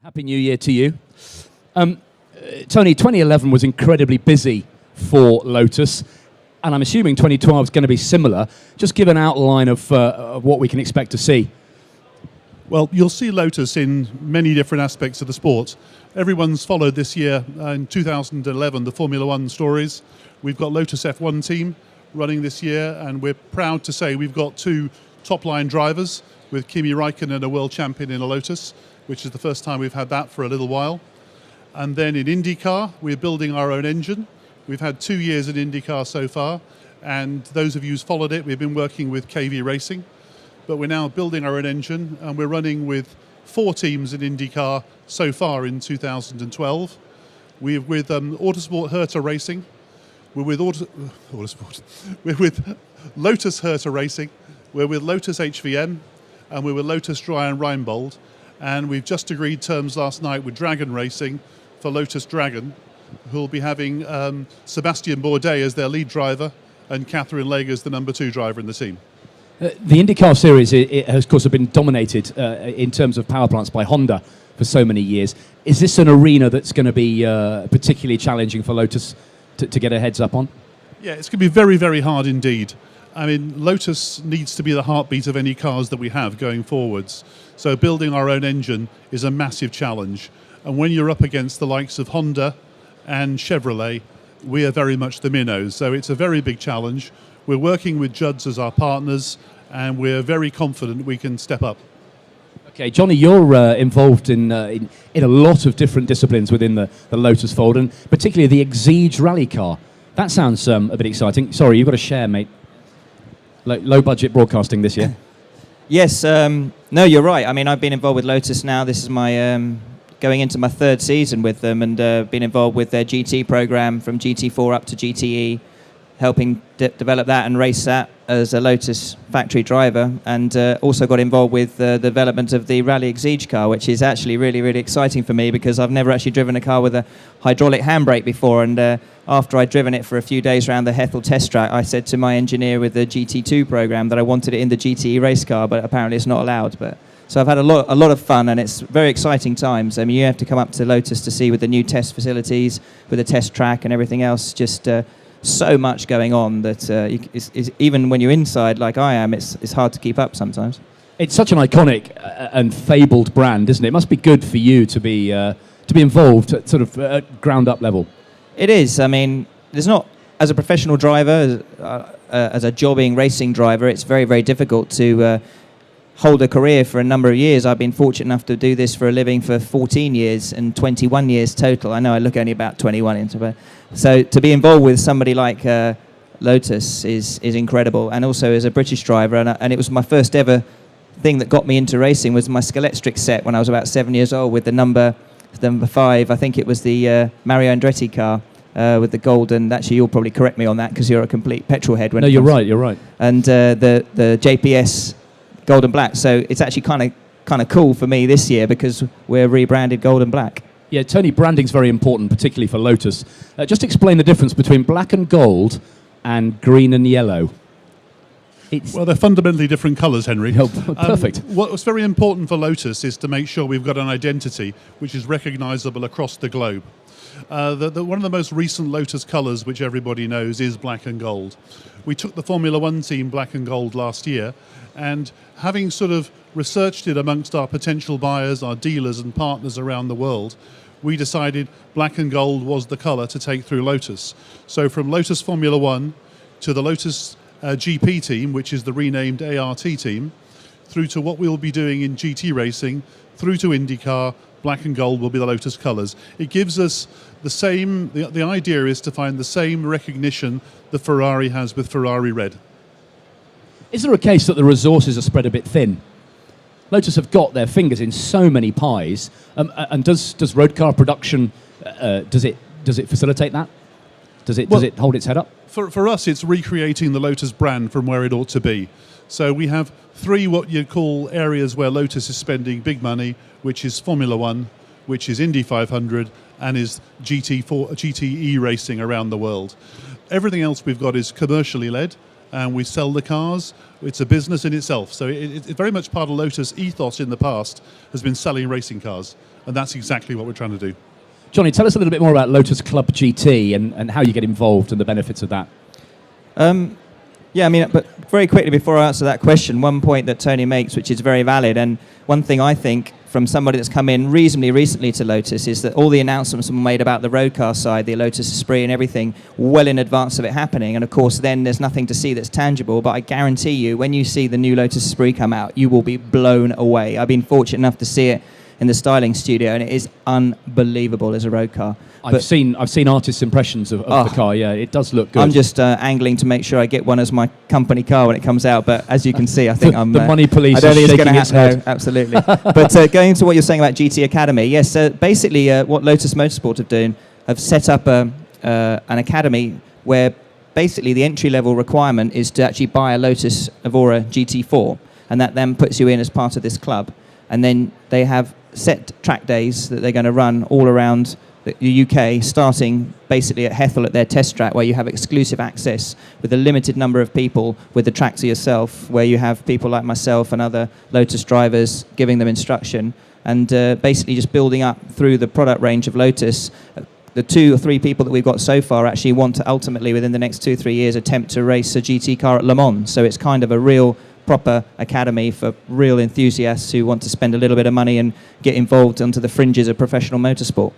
Happy New Year to you. Tony, 2011 was incredibly busy for Lotus, and I'm assuming 2012 is going to be similar. Just give an outline of what we can expect to see. Well, you'll see Lotus in many different aspects of the sport. Everyone's followed this year, in 2011, the Formula One stories. We've got Lotus F1 team running this year, and we're proud to say we've got two top-line drivers with Kimi Räikkönen, a world champion in a Lotus, which is the first time we've had that for a little while. And then in IndyCar, we're building our own engine. We've had 2 years in IndyCar so far, and those of you who's followed it, we've been working with KV Racing, but we're now building our own engine, and we're running with 4 teams in IndyCar so far in 2012. We're with Autosport Herta Racing, we're with Autosport, we're with Lotus Herta Racing, we're with Lotus HVM, and we're with Lotus Dry and Reinbold, and we've just agreed terms last night with Dragon Racing for Lotus Dragon, who will be having Sébastien Bourdais as their lead driver and Catherine Legge as the number 2 driver in the team. The IndyCar series, it has, of course, been dominated in terms of power plants by Honda for so many years. Is this an arena that's going to be particularly challenging for Lotus to get a heads up on? Yeah, it's going to be very, very hard indeed. I mean, Lotus needs to be the heartbeat of any cars that we have going forwards. So building our own engine is a massive challenge. And when you're up against the likes of Honda and Chevrolet, we are very much the minnows. So it's a very big challenge. We're working with Judds as our partners, and we're very confident we can step up. Okay, Johnny, you're involved in a lot of different disciplines within the Lotus fold, and particularly the Exige rally car. That sounds a bit exciting. Sorry, you've got to share, mate. Low budget broadcasting this year. Yes, no, you're right. I mean, I've been involved with Lotus now. This is my going into my 3rd season with them, and been involved with their GT program from GT4 up to GTE, helping develop that and race that as a Lotus factory driver, and also got involved with the development of the Rally Exige car, which is actually really, really exciting for me because I've never actually driven a car with a hydraulic handbrake before, and after I'd driven it for a few days around the Hethel test track, I said to my engineer with the GT2 program that I wanted it in the GTE race car, but apparently it's not allowed. So I've had a lot of fun, and it's very exciting times. I mean, you have to come up to Lotus to see with the new test facilities, with the test track and everything else, just so much going on that even when you're inside like I am, it's hard to keep up sometimes. It's such an iconic and fabled brand, isn't it? It must be good for you to be involved at sort of ground up level. It is. I mean, there's not, as a professional driver, as a jobbing racing driver, it's very, very difficult to hold a career for a number of years. I've been fortunate enough to do this for a living for 14 years and 21 years total. I know I look only about 21 into it. So to be involved with somebody like Lotus is incredible. And also as a British driver, and it was my first ever thing that got me into racing was my Skeletrix set when I was about 7 years old with the number 5. I think it was the Mario Andretti car with the golden. Actually, you'll probably correct me on that because you're a complete petrol head. No, you're right. You're right. And the JPS golden black. So it's actually kind of cool for me this year because we're rebranded golden black. Yeah, Tony, branding's very important, particularly for Lotus. Just explain the difference between black and gold and green and yellow. Well, they're fundamentally different colours, Henry. Oh, perfect. What's very important for Lotus is to make sure we've got an identity which is recognisable across the globe. One of the most recent Lotus colours, which everybody knows, is black and gold. We took the Formula One team black and gold last year, and having sort of researched it amongst our potential buyers, our dealers and partners around the world, we decided black and gold was the colour to take through Lotus. So from Lotus Formula One to the Lotus GP team, which is the renamed ART team, through to what we'll be doing in GT racing, through to IndyCar, black and gold will be the Lotus colours. It gives us the same, the idea is to find the same recognition that Ferrari has with Ferrari red. Is there a case that the resources are spread a bit thin? Lotus have got their fingers in so many pies, and does road car production, does it facilitate that? Does it hold its head up? For us, it's recreating the Lotus brand from where it ought to be. So we have 3 what you call areas where Lotus is spending big money, which is Formula One, which is Indy 500, and is GTE racing around the world. Everything else we've got is commercially led, and we sell the cars. It's a business in itself. So it's very much part of Lotus ethos in the past has been selling racing cars, and that's exactly what we're trying to do. Johnny, tell us a little bit more about Lotus Club GT and how you get involved and the benefits of that. Yeah, I mean, but very quickly before I answer that question, one point that Tony makes, which is very valid, and one thing I think from somebody that's come in reasonably recently to Lotus is that all the announcements were made about the road car side, the Lotus Esprit and everything, well in advance of it happening. And of course, then there's nothing to see that's tangible. But I guarantee you, when you see the new Lotus Esprit come out, you will be blown away. I've been fortunate enough to see it in the styling studio, and it is unbelievable as a road car. I've seen artists' impressions of the car. Yeah, it does look good. I'm just angling to make sure I get one as my company car when it comes out. But as you can see, I think I'm the money police. I don't think it's shaking going to its happen. head. No, absolutely. But going into what you're saying about GT Academy, yes. Basically, what Lotus Motorsport have set up an academy where basically the entry level requirement is to actually buy a Lotus Evora GT4, and that then puts you in as part of this club. And then they have set track days that they're going to run all around the UK, starting basically at Hethel at their test track, where you have exclusive access with a limited number of people with the track to yourself, where you have people like myself and other Lotus drivers giving them instruction, and basically just building up through the product range of Lotus. The 2 or 3 people that we've got so far actually want to ultimately, within the next 2 or 3 years, attempt to race a GT car at Le Mans. So it's kind of a real proper academy for real enthusiasts who want to spend a little bit of money and get involved onto the fringes of professional motorsport.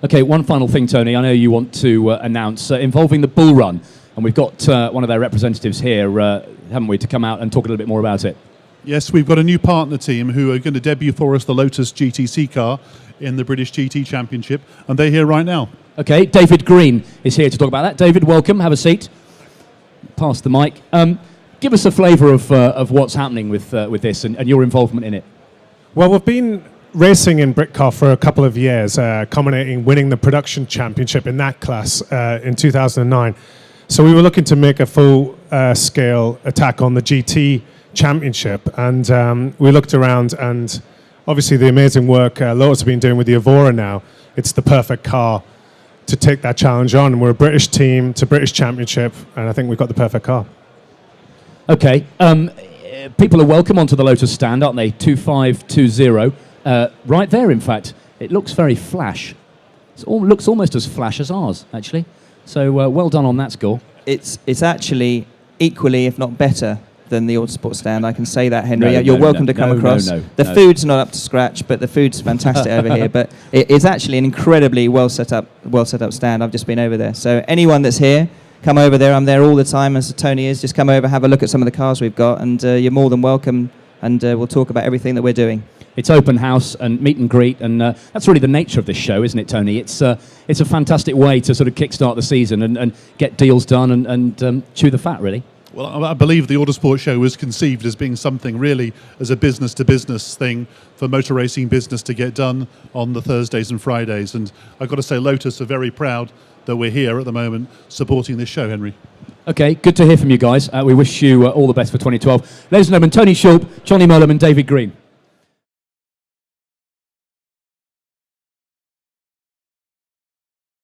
Okay, one final thing, Tony. I know you want to announce involving the Bull Run, and we've got one of their representatives here, haven't we, to come out and talk a little bit more about it. Yes, we've got a new partner team who are going to debut for us the Lotus GTC car in the British GT Championship, and they're here right now. Okay, David Green is here to talk about that. David, welcome. Have a seat. Pass the mic. Give us a flavour of what's happening with this and your involvement in it. Well, we've been racing in Britcar for a couple of years, culminating winning the production championship in that class in 2009. So we were looking to make a full-scale attack on the GT championship, and we looked around, and obviously the amazing work Lotus have been doing with the Evora now, it's the perfect car to take that challenge on. We're a British team, it's a British championship, and I think we've got the perfect car. Okay, people are welcome onto the Lotus stand, aren't they? 2520. Right there, in fact. It looks very flash. It looks almost as flash as ours, actually. So well done on that score. It's actually equally, if not better, than the Autosport stand. I can say that, Henry. No, You're welcome to come across. The no. food's not up to scratch, but the food's fantastic over here. But it's actually an incredibly well set up stand. I've just been over there. So anyone that's here, come over there. I'm there all the time, as Tony is. Just come over, have a look at some of the cars we've got, and you're more than welcome. And we'll talk about everything that we're doing. It's open house and meet and greet, and that's really the nature of this show, isn't it, Tony? It's a fantastic way to sort of kickstart the season and get deals done and chew the fat, really. Well, I believe the Autosport show was conceived as being something really as a business-to-business thing for motor racing business to get done on the Thursdays and Fridays. And I've got to say, Lotus are very proud that we're here at the moment supporting this show, Henry. Okay, good to hear from you guys. We wish you all the best for 2012. Ladies and gentlemen, Tony Schulp, Johnny Mowlem and David Green.